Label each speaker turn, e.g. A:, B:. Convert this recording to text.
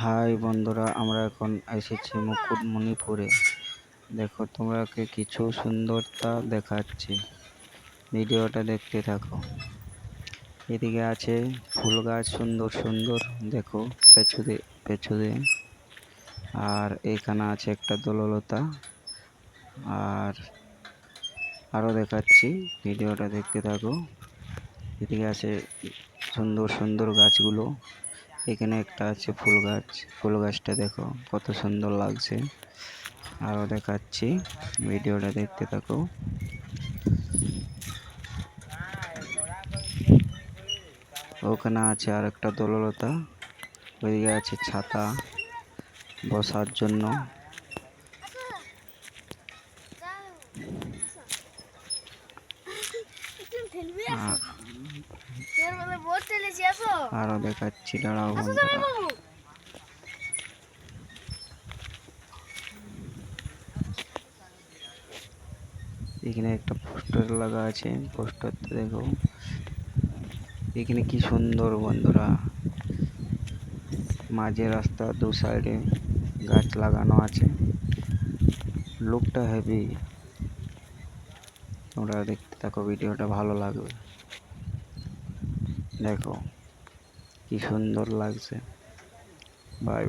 A: High বন্ধুরা, আমরা এখন এসেছি মুকুটমণিপুরে। দেখো, তোমরাকে কিছু সুন্দরতা দেখাচ্ছি, ভিডিওটা দেখতে থাকো। এদিকে আছে ফুল গাছ, সুন্দর সুন্দর, দেখো পেছনে। আর এখানে আছে একটা দোললতা। আর আরো দেখাচ্ছি, ভিডিওটা দেখতে থাকো। এদিকে আছে সুন্দর সুন্দর গাছগুলো। এখানে একটা আছে ফুল গাছ, ফুল গাছটা দেখো কত সুন্দর লাগছে। আরো দেখাচ্ছি, ভিডিওটা দেখতে থাকো। ওখানে আছে আর একটা দোললতা। ওইদিকে আছে ছাতা বসার জন্য। আরো দেখাচ্ছি, দাঁড়াও বন্ধুরা। এখানে একটা পোস্টার লাগা আছে, পোস্টারটা দেখো। এখানে কি সুন্দর বন্ধুরা, মাঝে রাস্তা, দু সাইডে গাছ লাগানো আছে। লুকটা হেভি। তোমরা দেখতে থাকো, ভিডিওটা ভালো লাগবে। দেখো কি সুন্দর লাগছে। বাই।